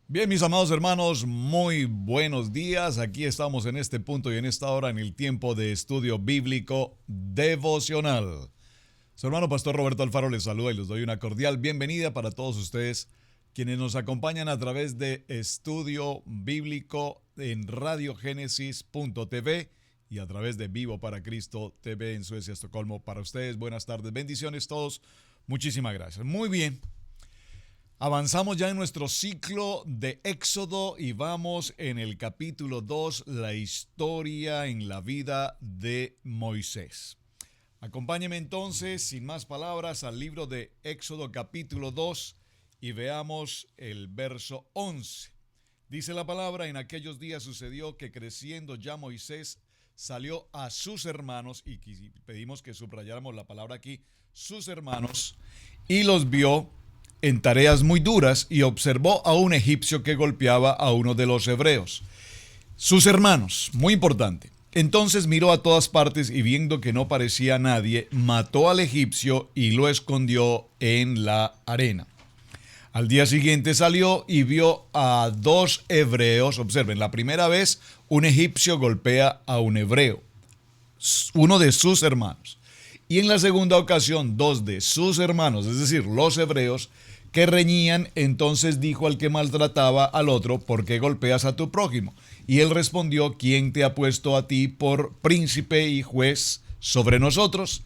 Bien, mis amados hermanos, muy buenos días. Aquí estamos en este punto y en esta hora en el tiempo de estudio bíblico devocional. Su hermano Pastor Roberto Alfaro les saluda y les doy una cordial bienvenida para todos ustedes quienes nos acompañan a través de estudio bíblico en radiogénesis.tv y a través de Vivo para Cristo TV en Suecia, Estocolmo. Para ustedes, buenas tardes, bendiciones todos. Muchísimas gracias. Muy bien. Avanzamos ya en nuestro ciclo de Éxodo y vamos en el capítulo 2, la historia en la vida de Moisés. Acompáñeme entonces, sin más palabras, al libro de Éxodo capítulo 2 y veamos el verso 11. Dice la palabra: en aquellos días sucedió que creciendo ya Moisés salió a sus hermanos, y pedimos que subrayáramos la palabra aquí, sus hermanos, y los vio en tareas muy duras y observó a un egipcio que golpeaba a uno de los hebreos. Sus hermanos, muy importante. Entonces miró a todas partes y viendo que no parecía nadie, mató al egipcio y lo escondió en la arena. Al día siguiente salió y vio a dos hebreos. Observen, la primera vez un egipcio golpea a un hebreo, uno de sus hermanos. Y en la segunda ocasión, dos de sus hermanos, es decir, los hebreos, que reñían. Entonces dijo al que maltrataba al otro: ¿por qué golpeas a tu prójimo? Y él respondió: ¿quién te ha puesto a ti por príncipe y juez sobre nosotros?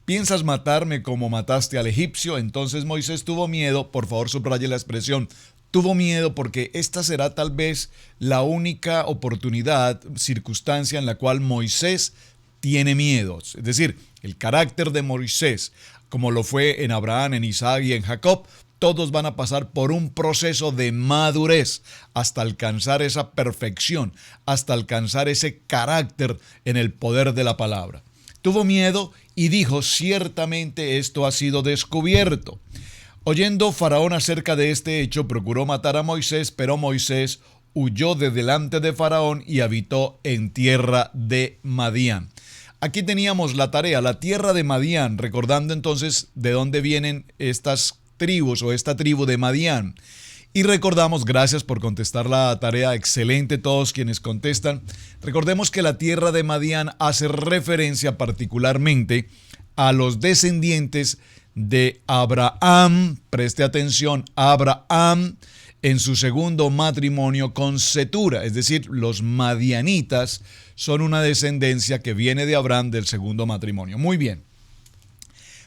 ¿Piensas matarme como mataste al egipcio? Entonces Moisés tuvo miedo. Por favor, subraye la expresión tuvo miedo, porque esta será tal vez la única oportunidad, circunstancia en la cual Moisés tiene miedos. Es decir, el carácter de Moisés, como lo fue en Abraham, en Isaac y en Jacob, todos van a pasar por un proceso de madurez hasta alcanzar esa perfección, hasta alcanzar ese carácter en el poder de la palabra. Tuvo miedo y dijo: ciertamente esto ha sido descubierto. Oyendo Faraón acerca de este hecho, procuró matar a Moisés, pero Moisés huyó de delante de Faraón y habitó en tierra de Madián. Aquí teníamos la tarea, la tierra de Madián, recordando entonces de dónde vienen estas tribus o esta tribu de Madián. Y recordamos, gracias por contestar la tarea, excelente todos quienes contestan. Recordemos que la tierra de Madián hace referencia particularmente a los descendientes de Abraham. Preste atención, Abraham en su segundo matrimonio con Cetura, es decir, los madianitas son una descendencia que viene de Abraham del segundo matrimonio. Muy bien.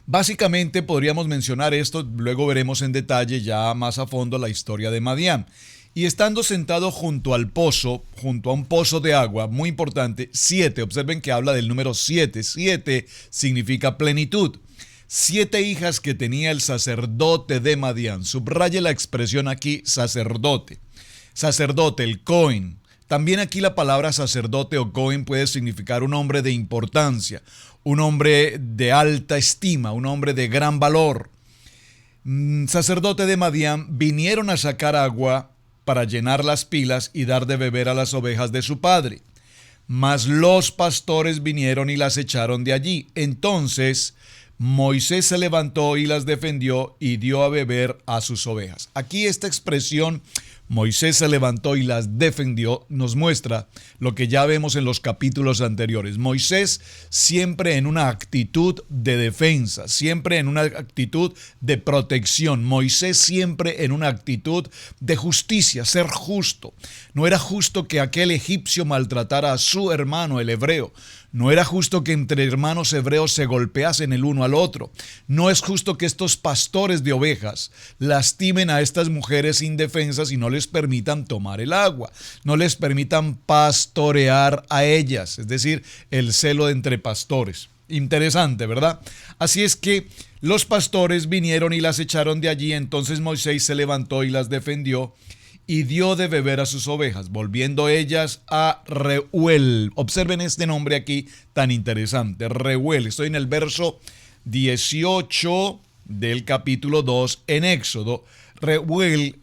Básicamente podríamos mencionar esto, luego veremos en detalle ya más a fondo la historia de Madián. Y estando sentado junto al pozo, junto a un pozo de agua, muy importante, 7, observen que habla del número 7, 7 significa plenitud. 7 hijas que tenía el sacerdote de Madián, subraye la expresión aquí, sacerdote, el Cohen. También aquí la palabra sacerdote o Cohen puede significar un hombre de importancia, un hombre de alta estima, un hombre de gran valor. Sacerdote de Madián vinieron a sacar agua para llenar las pilas y dar de beber a las ovejas de su padre. Mas los pastores vinieron y las echaron de allí. Entonces Moisés se levantó y las defendió y dio a beber a sus ovejas. Aquí esta expresión, Moisés se levantó y las defendió, nos muestra lo que ya vemos en los capítulos anteriores. Moisés siempre en una actitud de defensa, siempre en una actitud de protección. Moisés siempre en una actitud de justicia, ser justo. No era justo que aquel egipcio maltratara a su hermano, el hebreo. No era justo que entre hermanos hebreos se golpeasen el uno al otro. No es justo que estos pastores de ovejas lastimen a estas mujeres indefensas y no les permitan tomar el agua, no les permitan pastorear a ellas, es decir, el celo entre pastores. Interesante, ¿verdad? Así es que los pastores vinieron y las echaron de allí. Entonces Moisés se levantó y las defendió y dio de beber a sus ovejas, volviendo ellas a Reuel. Observen este nombre aquí tan interesante, Reuel. Estoy en el verso 18 del capítulo 2 en Éxodo. Reuel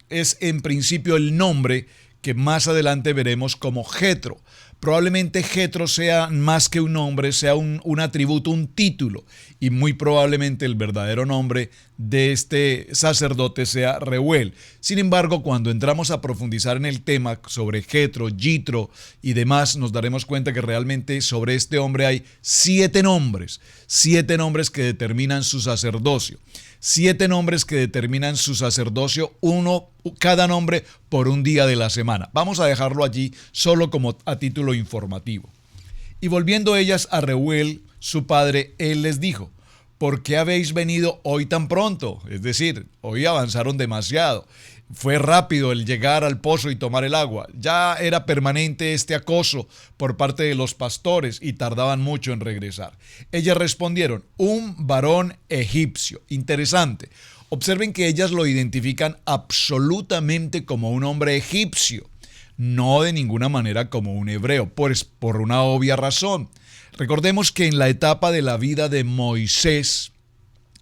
es en principio el nombre que más adelante veremos como Jetro. Probablemente Jetro sea más que un nombre, sea un atributo, un título, y muy probablemente el verdadero nombre de este sacerdote sea Reuel. Sin embargo, cuando entramos a profundizar en el tema sobre Jetro, Yitro y demás, nos daremos cuenta que realmente sobre este hombre hay 7 nombres que determinan su sacerdocio. 7 nombres que determinan su sacerdocio, cada nombre por un día de la semana. Vamos a dejarlo allí solo como a título informativo. Y volviendo ellas a Reuel, su padre, él les dijo: ¿por qué habéis venido hoy tan pronto? Es decir, hoy avanzaron demasiado. Fue rápido el llegar al pozo y tomar el agua. Ya era permanente este acoso por parte de los pastores y tardaban mucho en regresar. Ellas respondieron: un varón egipcio. Interesante. Observen que ellas lo identifican absolutamente como un hombre egipcio, no de ninguna manera como un hebreo, pues por una obvia razón. Recordemos que en la etapa de la vida de Moisés,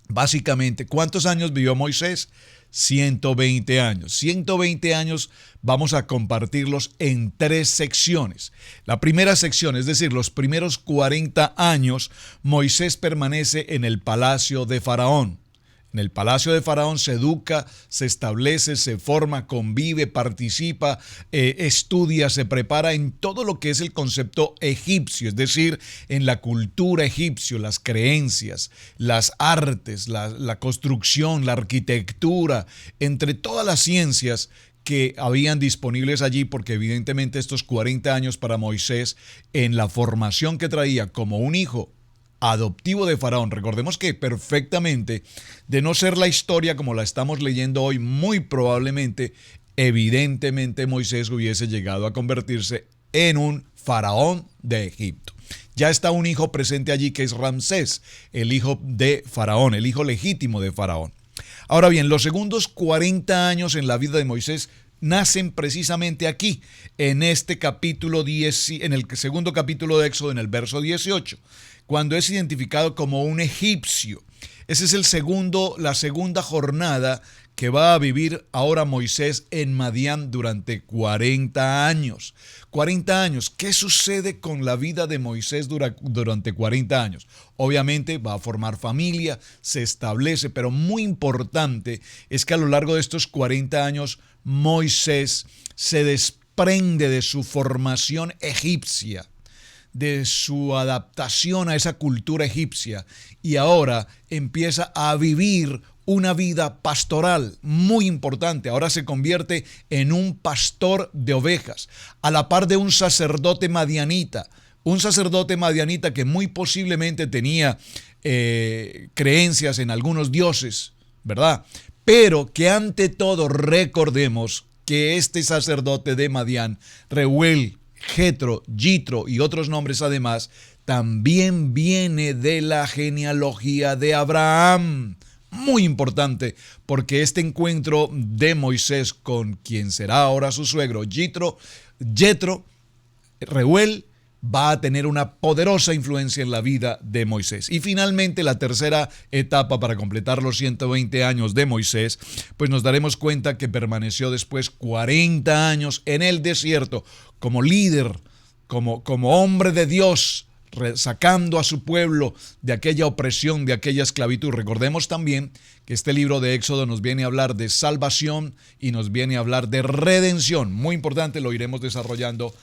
básicamente, ¿cuántos años vivió Moisés? 120 años. 120 años vamos a compartirlos en 3 secciones. La primera sección, es decir, los primeros 40 años, Moisés permanece en el palacio de Faraón. En el palacio de Faraón se educa, se establece, se forma, convive, participa, estudia, se prepara en todo lo que es el concepto egipcio, es decir, en la cultura egipcia, las creencias, las artes, la construcción, la arquitectura, entre todas las ciencias que habían disponibles allí, porque evidentemente estos 40 años para Moisés, en la formación que traía como un hijo adoptivo de Faraón. Recordemos que perfectamente, de no ser la historia como la estamos leyendo hoy, muy probablemente, evidentemente Moisés hubiese llegado a convertirse en un faraón de Egipto. Ya está un hijo presente allí que es Ramsés, el hijo de Faraón, el hijo legítimo de Faraón. Ahora bien, los segundos 40 años en la vida de Moisés nacen precisamente aquí, en este capítulo 10, en el segundo capítulo de Éxodo, en el verso 18. Cuando es identificado como un egipcio. Esa es la segunda jornada que va a vivir ahora Moisés en Madián durante 40 años. 40 años. ¿Qué sucede con la vida de Moisés durante 40 años? Obviamente va a formar familia, se establece, pero muy importante es que a lo largo de estos 40 años Moisés se desprende de su formación egipcia, de su adaptación a esa cultura egipcia, y ahora empieza a vivir una vida pastoral muy importante. Ahora se convierte en un pastor de ovejas, a la par de un sacerdote madianita que muy posiblemente tenía creencias en algunos dioses, ¿verdad? Pero que ante todo recordemos que este sacerdote de Madián, Reuel, Jetro, Yitro y otros nombres además, también viene de la genealogía de Abraham. Muy importante, porque este encuentro de Moisés con quien será ahora su suegro, Yetro, Reuel, va a tener una poderosa influencia en la vida de Moisés. Y finalmente, la tercera etapa para completar los 120 años de Moisés, pues nos daremos cuenta que permaneció después 40 años en el desierto como líder, como hombre de Dios, sacando a su pueblo de aquella opresión, de aquella esclavitud. Recordemos también que este libro de Éxodo nos viene a hablar de salvación y nos viene a hablar de redención. Muy importante, lo iremos desarrollando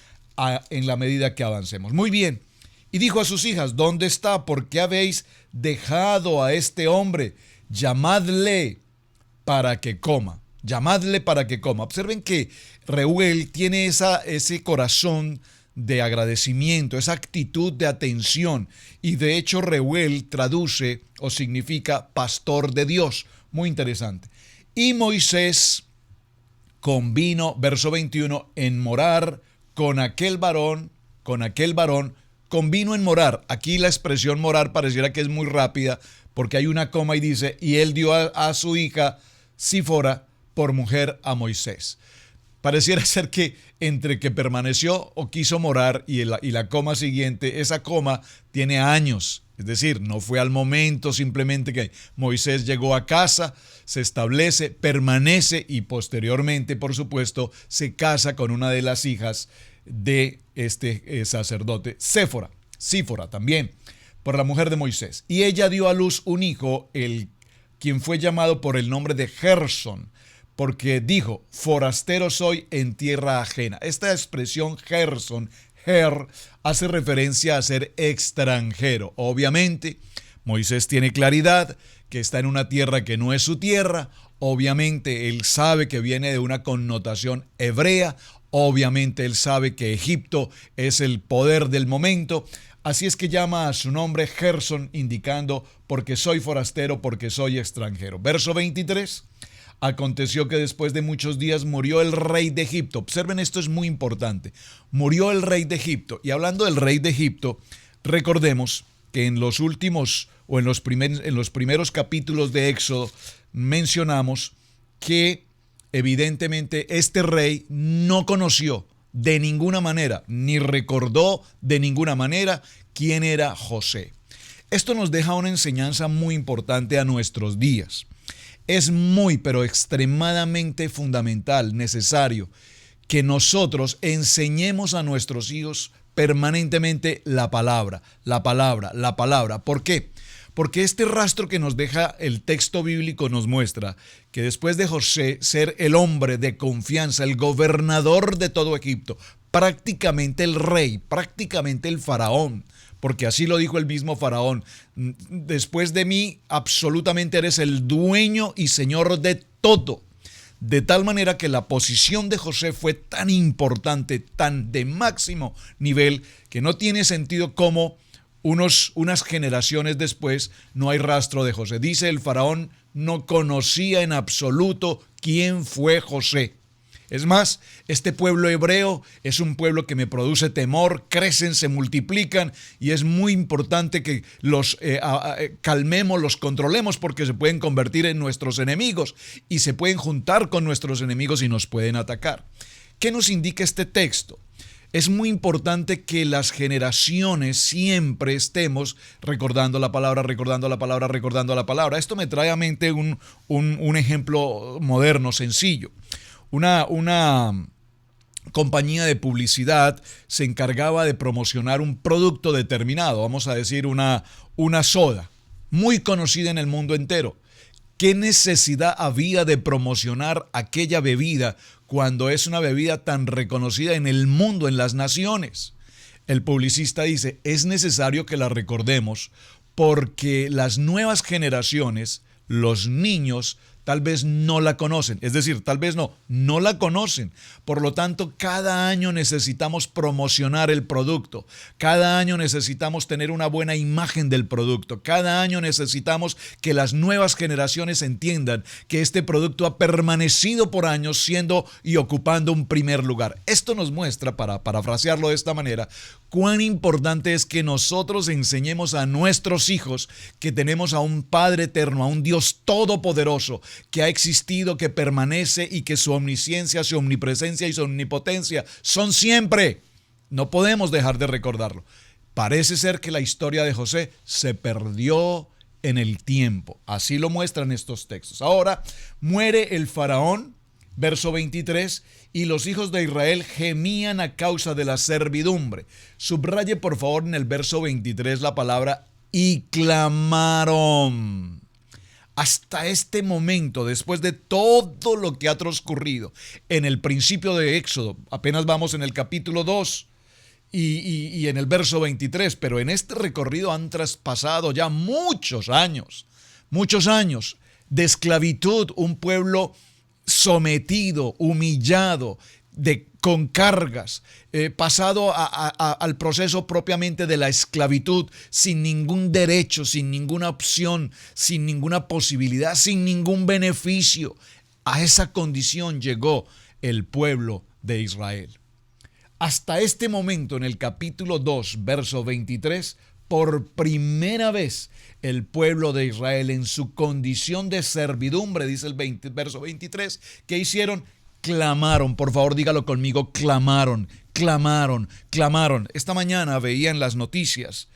en la medida que avancemos. Muy bien. Y dijo a sus hijas: ¿dónde está? ¿Por qué habéis dejado a este hombre? Llamadle para que coma. Llamadle para que coma. Observen que Reuel tiene ese corazón de agradecimiento, esa actitud de atención. Y de hecho Reuel traduce o significa pastor de Dios. Muy interesante. Y Moisés convino, verso 21, en morar con aquel varón, convino en morar. Aquí la expresión morar pareciera que es muy rápida, porque hay una coma y dice: y él dio a su hija Sífora por mujer a Moisés. Pareciera ser que entre que permaneció o quiso morar y la coma siguiente, esa coma tiene años. Es decir, no fue al momento simplemente que Moisés llegó a casa, se establece, permanece y posteriormente, por supuesto, se casa con una de las hijas de este sacerdote, Sífora también, por la mujer de Moisés. Y ella dio a luz un hijo, quien fue llamado por el nombre de Gersón, porque dijo, forastero soy en tierra ajena. Esta expresión Gersón, hace referencia a ser extranjero. Obviamente, Moisés tiene claridad que está en una tierra que no es su tierra. Obviamente, él sabe que viene de una connotación hebrea. Obviamente, él sabe que Egipto es el poder del momento. Así es que llama a su nombre Gersón, indicando porque soy forastero, porque soy extranjero. Verso 23. Aconteció que después de muchos días murió el rey de Egipto. Observen, esto es muy importante. Murió el rey de Egipto. Y hablando del rey de Egipto, recordemos que en los últimos o en los primeros capítulos de Éxodo mencionamos que evidentemente este rey no conoció de ninguna manera, ni recordó de ninguna manera quién era José. Esto nos deja una enseñanza muy importante a nuestros días. Es muy, pero extremadamente fundamental, necesario, que nosotros enseñemos a nuestros hijos permanentemente la palabra, la palabra, la palabra. ¿Por qué? Porque este rastro que nos deja el texto bíblico nos muestra que después de José ser el hombre de confianza, el gobernador de todo Egipto, prácticamente el rey, prácticamente el faraón, porque así lo dijo el mismo faraón, después de mí absolutamente eres el dueño y señor de todo. De tal manera que la posición de José fue tan importante, tan de máximo nivel, que no tiene sentido cómo unas generaciones después no hay rastro de José. Dice el faraón, no conocía en absoluto quién fue José. Es más, este pueblo hebreo es un pueblo que me produce temor, crecen, se multiplican y es muy importante que los calmemos, los controlemos porque se pueden convertir en nuestros enemigos y se pueden juntar con nuestros enemigos y nos pueden atacar. ¿Qué nos indica este texto? Es muy importante que las generaciones siempre estemos recordando la palabra, recordando la palabra, recordando la palabra. Esto me trae a mente un ejemplo moderno, sencillo. Una compañía de publicidad se encargaba de promocionar un producto determinado, vamos a decir una soda, muy conocida en el mundo entero. ¿Qué necesidad había de promocionar aquella bebida cuando es una bebida tan reconocida en el mundo, en las naciones? El publicista dice, es necesario que la recordemos porque las nuevas generaciones, los niños, tal vez no la conocen, es decir, tal vez no la conocen. Por lo tanto, cada año necesitamos promocionar el producto, cada año necesitamos tener una buena imagen del producto, cada año necesitamos que las nuevas generaciones entiendan que este producto ha permanecido por años siendo y ocupando un primer lugar. Esto nos muestra, para parafrasearlo de esta manera, cuán importante es que nosotros enseñemos a nuestros hijos que tenemos a un Padre eterno, a un Dios todopoderoso, que ha existido, que permanece y que su omnisciencia, su omnipresencia y su omnipotencia son siempre. No podemos dejar de recordarlo. Parece ser que la historia de José se perdió en el tiempo. Así lo muestran estos textos. Ahora muere el faraón, verso 23, y los hijos de Israel gemían a causa de la servidumbre. Subraye por favor en el verso 23 la palabra y clamaron. Hasta este momento, después de todo lo que ha transcurrido en el principio de Éxodo, apenas vamos en el capítulo 2 y en el verso 23, pero en este recorrido han traspasado ya muchos años de esclavitud, un pueblo sometido, humillado, con cargas, pasado al proceso propiamente de la esclavitud, sin ningún derecho, sin ninguna opción, sin ninguna posibilidad, sin ningún beneficio. A esa condición llegó el pueblo de Israel. Hasta este momento, en el capítulo 2, verso 23, por primera vez el pueblo de Israel en su condición de servidumbre, dice el verso 23, ¿qué hicieron? Clamaron, por favor dígalo conmigo, clamaron. Esta mañana veía en las noticias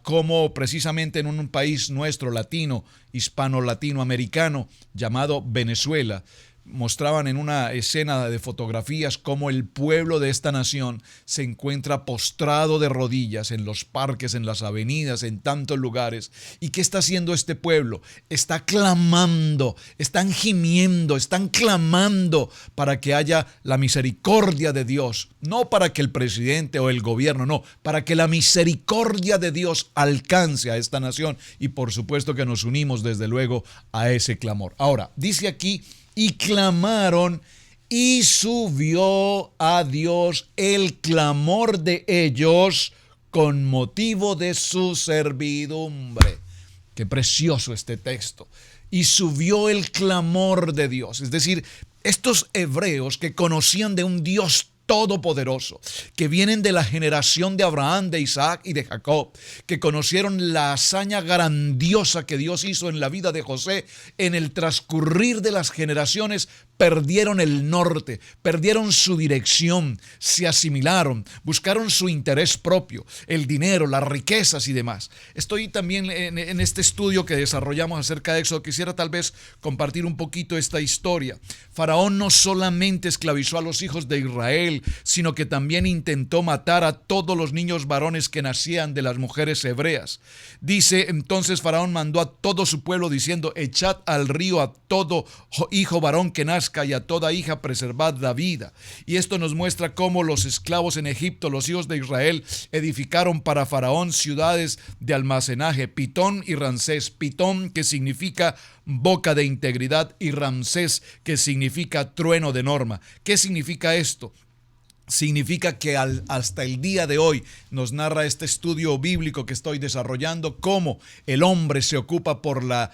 cómo precisamente en un país nuestro latino, hispano-latinoamericano, llamado Venezuela, mostraban en una escena de fotografías cómo el pueblo de esta nación se encuentra postrado de rodillas en los parques, en las avenidas, en tantos lugares. ¿Y qué está haciendo este pueblo? Está clamando, están gimiendo, están clamando para que haya la misericordia de Dios. No para que el presidente o el gobierno, no, para que la misericordia de Dios alcance a esta nación. Y por supuesto que nos unimos desde luego a ese clamor. Ahora, dice aquí, y clamaron, y subió a Dios el clamor de ellos con motivo de su servidumbre. Qué precioso este texto. Y subió el clamor de Dios. Es decir, estos hebreos que conocían de un Dios todopoderoso, que vienen de la generación de Abraham, de Isaac y de Jacob, que conocieron la hazaña grandiosa que Dios hizo en la vida de José, en el transcurrir de las generaciones perdieron el norte, perdieron su dirección, se asimilaron, buscaron su interés propio, el dinero, las riquezas y demás. Estoy también en este estudio que desarrollamos acerca de Éxodo. Quisiera tal vez compartir un poquito esta historia. Faraón no solamente esclavizó a los hijos de Israel, sino que también intentó matar a todos los niños varones que nacían de las mujeres hebreas. Dice, entonces Faraón mandó a todo su pueblo diciendo, echad al río a todo hijo varón que nazca y a toda hija preservad la vida. Y esto nos muestra cómo los esclavos en Egipto, los hijos de Israel, edificaron para Faraón ciudades de almacenaje, Pitón y Ramsés. Pitón, que significa boca de integridad, y Ramsés, que significa trueno de norma. ¿Qué significa esto? Significa que hasta el día de hoy nos narra este estudio bíblico que estoy desarrollando, cómo el hombre se ocupa por la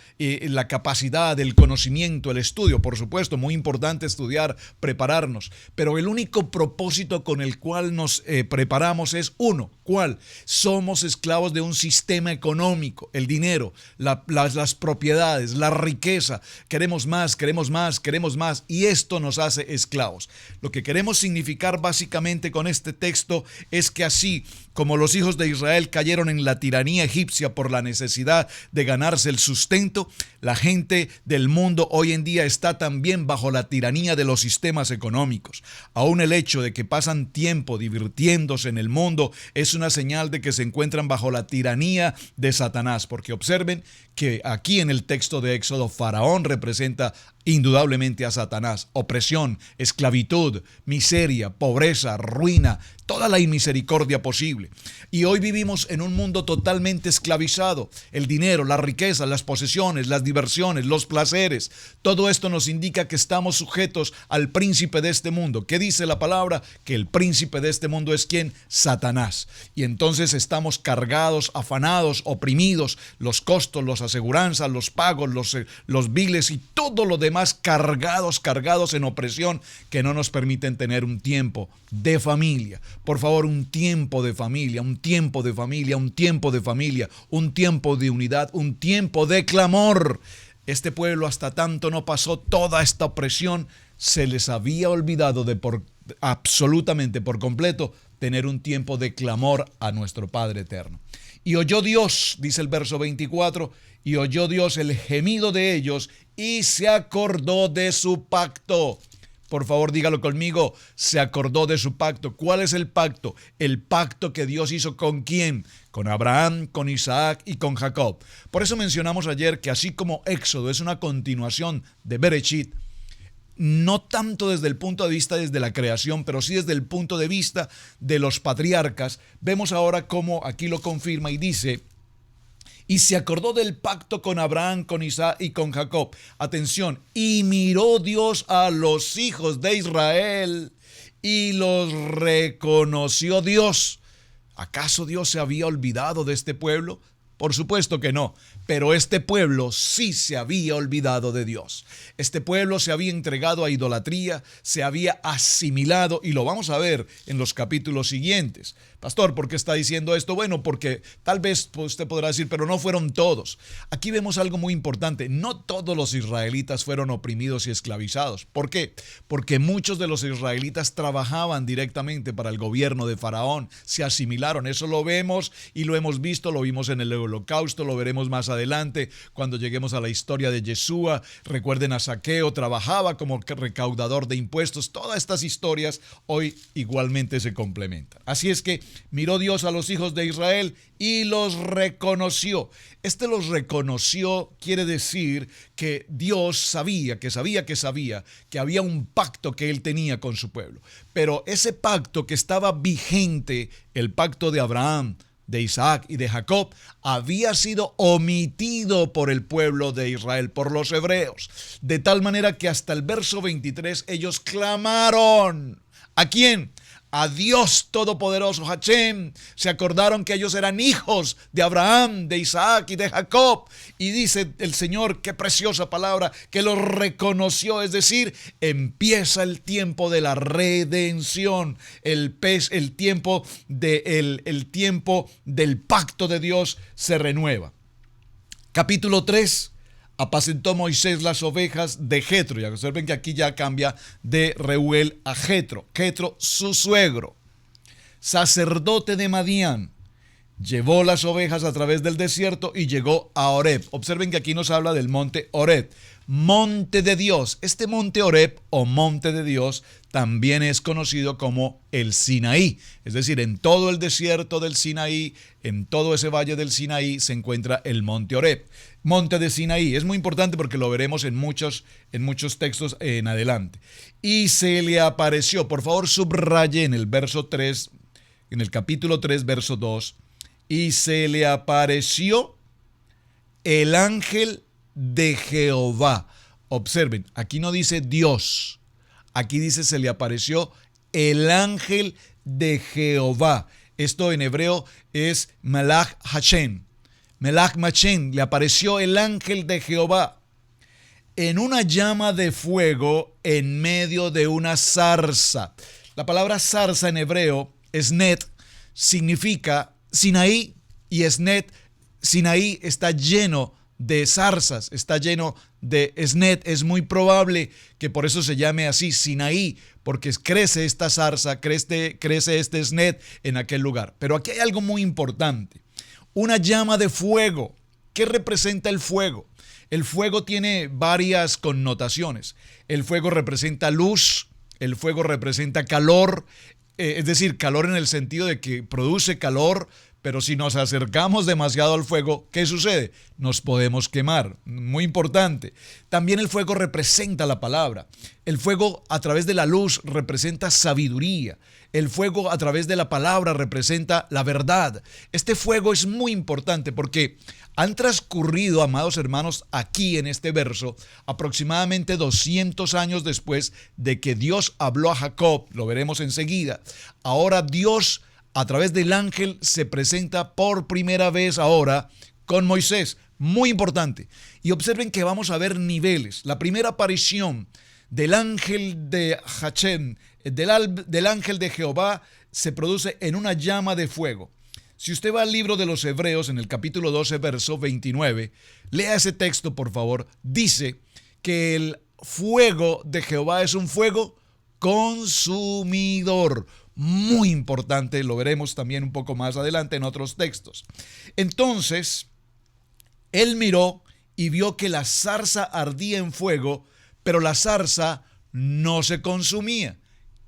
capacidad, el conocimiento, el estudio. Por supuesto, muy importante estudiar, prepararnos, pero el único propósito con el cual nos preparamos es uno. ¿Cuál? Somos esclavos de un sistema económico, el dinero, las propiedades, la riqueza. Queremos más, queremos más, queremos más, y esto nos hace esclavos. Lo que queremos significar básicamente con este texto es que así como los hijos de Israel cayeron en la tiranía egipcia por la necesidad de ganarse el sustento, la gente del mundo hoy en día está también bajo la tiranía de los sistemas económicos. Aún el hecho de que pasan tiempo divirtiéndose en el mundo es una señal de que se encuentran bajo la tiranía de Satanás, porque observen que aquí en el texto de Éxodo, Faraón representa indudablemente a Satanás. Opresión, esclavitud, miseria, pobreza, ruina, toda la inmisericordia posible. Y hoy vivimos en un mundo totalmente esclavizado. El dinero, la riqueza, las posesiones, las diversiones, los placeres, todo esto nos indica que estamos sujetos al príncipe de este mundo. ¿Qué dice la palabra? Que el príncipe de este mundo es ¿quién? Satanás. Y entonces estamos cargados, afanados, oprimidos, los costos, las aseguranzas, los pagos, los biles y todo lo demás cargados en opresión que no nos permiten tener un tiempo de familia. Por favor, un tiempo de familia, un tiempo de familia, un tiempo de familia, un tiempo de unidad, un tiempo de clamor. Este pueblo hasta tanto no pasó toda esta opresión, se les había olvidado absolutamente por completo tener un tiempo de clamor a nuestro Padre eterno. Y oyó Dios, dice el verso 24, y oyó Dios el gemido de ellos y se acordó de su pacto. Por favor, dígalo conmigo, se acordó de su pacto. ¿Cuál es el pacto? El pacto que Dios hizo ¿con quién? Con Abraham, con Isaac y con Jacob. Por eso mencionamos ayer que así como Éxodo es una continuación de Bereshit, no tanto desde el punto de vista desde la creación, pero sí desde el punto de vista de los patriarcas, vemos ahora cómo aquí lo confirma y dice: y se acordó del pacto con Abraham, con Isaac y con Jacob. Atención, y miró Dios a los hijos de Israel y los reconoció Dios. ¿Acaso Dios se había olvidado de este pueblo? Por supuesto que no, pero este pueblo sí se había olvidado de Dios. Este pueblo se había entregado a idolatría, se había asimilado, y lo vamos a ver en los capítulos siguientes. Pastor, ¿por qué está diciendo esto? Bueno, porque tal vez usted podrá decir, pero no fueron todos. Aquí vemos algo muy importante. No todos los israelitas fueron oprimidos y esclavizados. ¿Por qué? Porque muchos de los israelitas trabajaban directamente para el gobierno de Faraón, se asimilaron. Eso lo vemos y lo hemos visto, lo vimos en el Holocausto, lo veremos más adelante, cuando lleguemos a la historia de Yeshua. Recuerden a Zaqueo, trabajaba como recaudador de impuestos. Todas estas historias hoy igualmente se complementan. Así es que miró Dios a los hijos de Israel y los reconoció. Los reconoció quiere decir que Dios sabía que había un pacto que él tenía con su pueblo. Pero ese pacto que estaba vigente, el pacto de Abraham, de Isaac y de Jacob, había sido omitido por el pueblo de Israel, por los hebreos. De tal manera que hasta el verso 23 ellos clamaron. ¿A quién? A Dios Todopoderoso, Hashem. Se acordaron que ellos eran hijos de Abraham, de Isaac y de Jacob. Y dice el Señor, qué preciosa palabra, que los reconoció. Es decir, empieza el tiempo de la redención, el tiempo del pacto de Dios se renueva. Capítulo 3. Apacentó Moisés las ovejas de Jetro. Ya observen que aquí ya cambia de Reuel a Jetro. Jetro, su suegro, sacerdote de Madián, llevó las ovejas a través del desierto y llegó a Horeb. Observen que aquí nos habla del monte Horeb, monte de Dios. Este monte Horeb o monte de Dios también es conocido como el Sinaí. Es decir, en todo el desierto del Sinaí, en todo ese valle del Sinaí se encuentra el monte Horeb. Monte de Sinaí, es muy importante porque lo veremos en muchos textos en adelante. Y se le apareció, por favor subraye en el verso 3, en el capítulo 3, verso 2, y se le apareció el ángel de Jehová. Observen, aquí no dice Dios, aquí dice se le apareció el ángel de Jehová. Esto en hebreo es Melach Hashem. Melach Hashem, le apareció el ángel de Jehová en una llama de fuego en medio de una zarza. La palabra zarza en hebreo, esnet, significa Sinaí, y esnet, Sinaí está lleno de zarzas, está lleno de esnet. Es muy probable que por eso se llame así Sinaí, porque crece esta zarza, crece este esnet en aquel lugar. Pero aquí hay algo muy importante. Una llama de fuego. ¿Qué representa el fuego? El fuego tiene varias connotaciones. El fuego representa luz, el fuego representa calor, es decir, calor en el sentido de que produce calor, pero si nos acercamos demasiado al fuego, ¿qué sucede? Nos podemos quemar. Muy importante. También el fuego representa la palabra. El fuego a través de la luz representa sabiduría. El fuego a través de la palabra representa la verdad. Este fuego es muy importante porque han transcurrido, amados hermanos, aquí en este verso, aproximadamente 200 años después de que Dios habló a Jacob. Lo veremos enseguida. Ahora Dios, a través del ángel, se presenta por primera vez ahora con Moisés. Muy importante. Y observen que vamos a ver niveles. La primera aparición del ángel de Hashem, del ángel de Jehová, se produce en una llama de fuego. Si usted va al libro de los Hebreos, en el capítulo 12, verso 29, lea ese texto, por favor. Dice que el fuego de Jehová es un fuego consumidor. Muy importante, lo veremos también un poco más adelante en otros textos. Entonces, él miró y vio que la zarza ardía en fuego, pero la zarza no se consumía.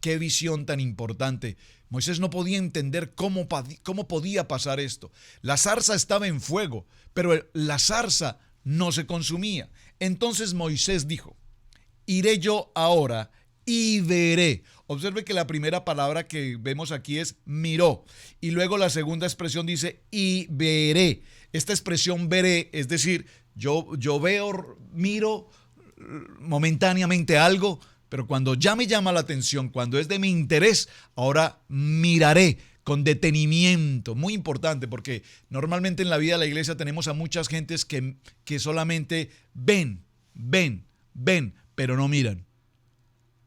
Qué visión tan importante. Moisés no podía entender cómo podía pasar esto. La zarza estaba en fuego, pero la zarza no se consumía. Entonces Moisés dijo: iré yo ahora y veré. Observe que la primera palabra que vemos aquí es miró, y luego la segunda expresión dice y veré. Esta expresión veré, es decir, yo veo, miro momentáneamente algo, pero cuando ya me llama la atención, cuando es de mi interés, ahora miraré con detenimiento. Muy importante, porque normalmente en la vida de la iglesia tenemos a muchas gentes que solamente ven, pero no miran.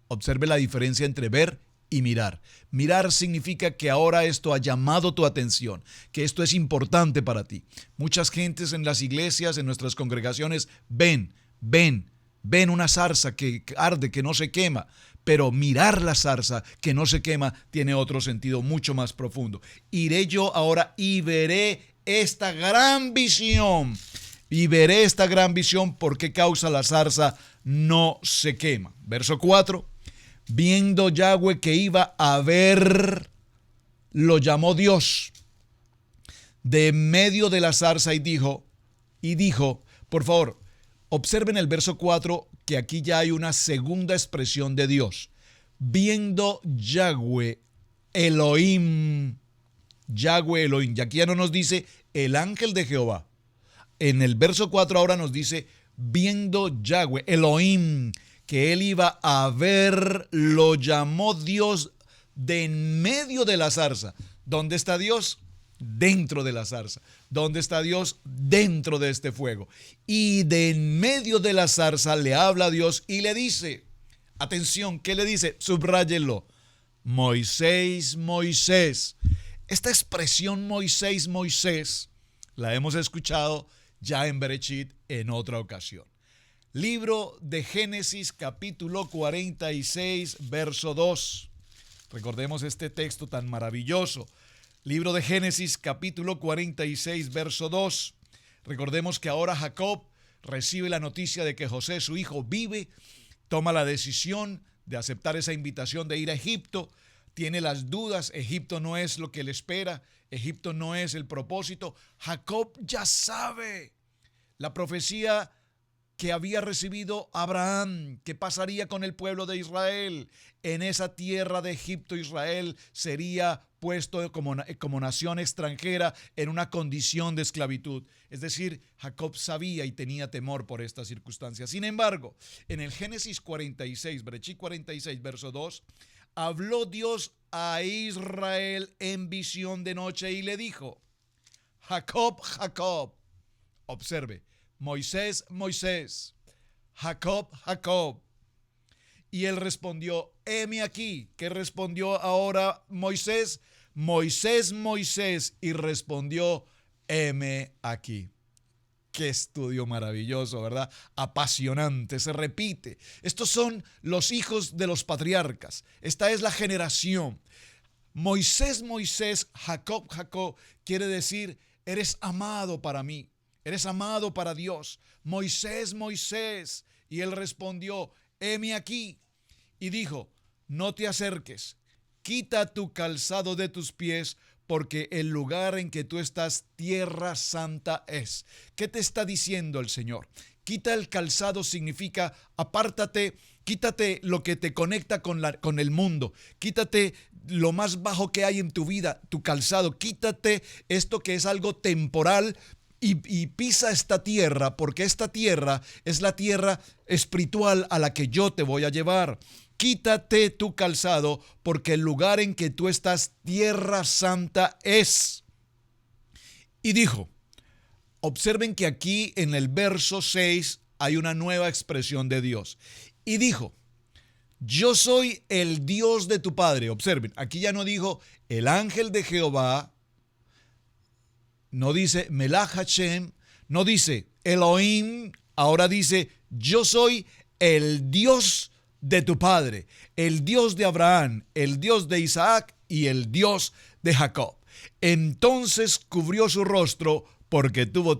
Observe la diferencia entre ver y mirar. Mirar significa que ahora esto ha llamado tu atención, que esto es importante para ti. Muchas gentes en las iglesias, en nuestras congregaciones, ven una zarza que arde, que no se quema, pero mirar la zarza que no se quema tiene otro sentido mucho más profundo. Iré yo ahora y veré esta gran visión. y veré esta gran visión, por qué causa la zarza no se quema. Verso 4, viendo Yahweh que iba a ver, lo llamó Dios de medio de la zarza y dijo, por favor, observen el verso 4, que aquí ya hay una segunda expresión de Dios. Viendo Yahweh Elohim, Yahweh Elohim. Y aquí ya no nos dice el ángel de Jehová. En el verso 4 ahora nos dice, viendo Yahweh Elohim, que él iba a ver, lo llamó Dios de en medio de la zarza. ¿Dónde está Dios? Dentro de la zarza. ¿Dónde está Dios? Dentro de este fuego. Y de en medio de la zarza le habla a Dios y le dice, atención, ¿qué le dice? Subráyenlo. Moisés, Moisés. Esta expresión Moisés, Moisés la hemos escuchado ya en Bereshit en otra ocasión. Libro de Génesis, capítulo 46, verso 2. Recordemos este texto tan maravilloso. Libro de Génesis, capítulo 46, verso 2. Recordemos que ahora Jacob recibe la noticia de que José, su hijo, vive, toma la decisión de aceptar esa invitación de ir a Egipto, tiene las dudas, Egipto no es lo que le espera, Egipto no es el propósito. Jacob ya sabe la profecía que había recibido Abraham, que pasaría con el pueblo de Israel. En esa tierra de Egipto, Israel sería puesto como nación extranjera en una condición de esclavitud. Es decir, Jacob sabía y tenía temor por esta circunstancia. Sin embargo, en el Génesis 46, Bereshit 46, verso 2, habló Dios a Israel en visión de noche y le dijo, Jacob, Jacob. Observe, Moisés, Moisés, Jacob, Jacob. Y él respondió, heme aquí. ¿Qué respondió ahora Moisés? Moisés, Moisés. Y respondió, heme aquí. Qué estudio maravilloso, ¿verdad? Apasionante, se repite. Estos son los hijos de los patriarcas. Esta es la generación. Moisés, Moisés, Jacob, Jacob, quiere decir, eres amado para mí. Eres amado para Dios. Moisés, Moisés. Y él respondió, heme aquí. Y dijo, no te acerques, quita tu calzado de tus pies, porque el lugar en que tú estás, tierra santa es. ¿Qué te está diciendo el Señor? Quita el calzado significa apártate, quítate lo que te conecta con el mundo, quítate lo más bajo que hay en tu vida, tu calzado, quítate esto que es algo temporal, y pisa esta tierra, porque esta tierra es la tierra espiritual a la que yo te voy a llevar. Quítate tu calzado, porque el lugar en que tú estás, tierra santa es. Y dijo, observen que aquí en el verso 6 hay una nueva expresión de Dios. Y dijo, yo soy el Dios de tu padre. Observen, aquí ya no dijo el ángel de Jehová, no dice Melach Hashem, no dice Elohim, ahora dice yo soy el Dios de tu padre, el Dios de Abraham, el Dios de Isaac y el Dios de Jacob. Entonces cubrió su rostro porque tuvo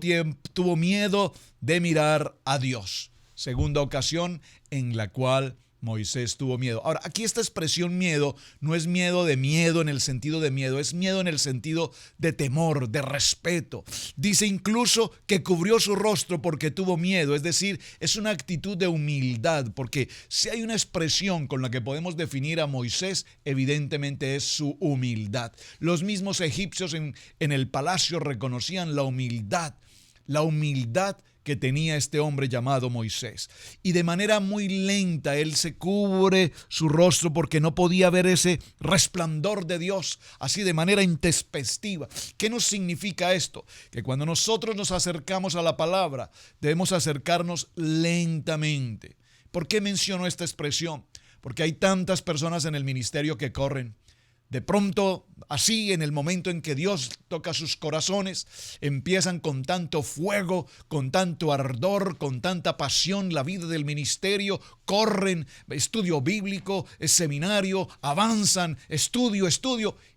miedo de mirar a Dios. Segunda ocasión en la cual Moisés tuvo miedo. Ahora, aquí esta expresión miedo no es miedo en el sentido de miedo, es miedo en el sentido de temor, de respeto. Dice incluso que cubrió su rostro porque tuvo miedo, es decir, es una actitud de humildad, porque si hay una expresión con la que podemos definir a Moisés, evidentemente es su humildad. Los mismos egipcios en el palacio reconocían la humildad que tenía este hombre llamado Moisés. Y de manera muy lenta él se cubre su rostro porque no podía ver ese resplandor de Dios, así de manera intempestiva. ¿Qué nos significa esto? Que cuando nosotros nos acercamos a la palabra, debemos acercarnos lentamente. ¿Por qué menciono esta expresión? Porque hay tantas personas en el ministerio que corren. De pronto, así en el momento en que Dios toca sus corazones, empiezan con tanto fuego, con tanto ardor, con tanta pasión la vida del ministerio, corren, estudio bíblico, seminario, avanzan, estudio,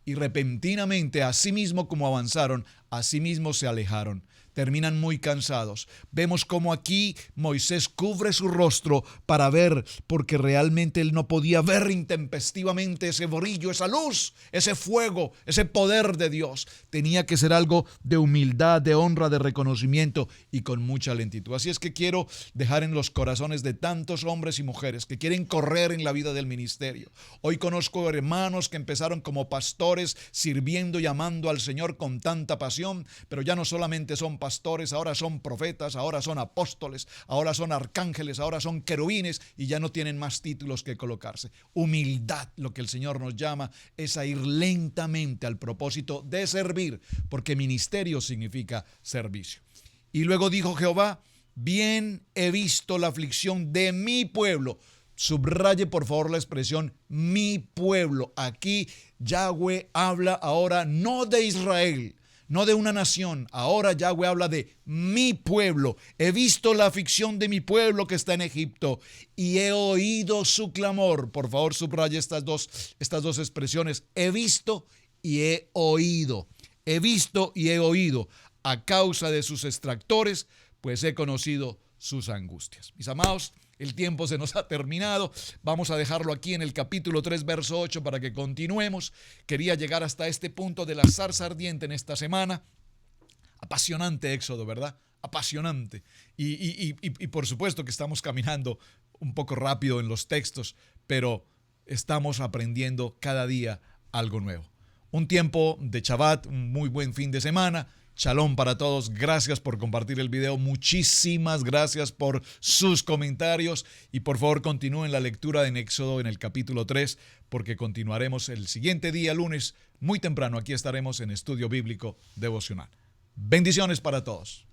y repentinamente, así mismo como avanzaron, así mismo se alejaron. terminan muy cansados. Vemos cómo aquí Moisés cubre su rostro para ver, porque realmente él no podía ver intempestivamente ese brillo, esa luz, ese fuego, ese poder de Dios. Tenía que ser algo de humildad, de honra, de reconocimiento y con mucha lentitud. Así es que quiero dejar en los corazones de tantos hombres y mujeres que quieren correr en la vida del ministerio. Hoy conozco hermanos que empezaron como pastores, sirviendo y amando al Señor con tanta pasión, pero ya no solamente son pastores, ahora son profetas, ahora son apóstoles, ahora son arcángeles, ahora son querubines y ya no tienen más títulos que colocarse. Humildad, lo que el Señor nos llama, es a ir lentamente al propósito de servir, porque ministerio significa servicio. Y luego dijo Jehová: bien he visto la aflicción de mi pueblo. Subraye por favor la expresión mi pueblo. Aquí Yahweh habla ahora no de Israel, no de una nación. Ahora Yahweh habla de mi pueblo. He visto la aflicción de mi pueblo que está en Egipto y he oído su clamor. Por favor, subraye estas dos expresiones. He visto y he oído. He visto y he oído. A causa de sus extractores, pues he conocido sus angustias. Mis amados, el tiempo se nos ha terminado. Vamos a dejarlo aquí en el capítulo 3, verso 8 para que continuemos. Quería llegar hasta este punto de la zarza ardiente en esta semana. Apasionante Éxodo, ¿verdad? Apasionante. Y por supuesto que estamos caminando un poco rápido en los textos, pero estamos aprendiendo cada día algo nuevo. Un tiempo de Shabbat, un muy buen fin de semana. Shalom para todos, gracias por compartir el video, muchísimas gracias por sus comentarios y por favor continúen la lectura en Éxodo en el capítulo 3 porque continuaremos el siguiente día, lunes, muy temprano, aquí estaremos en Estudio Bíblico Devocional. Bendiciones para todos.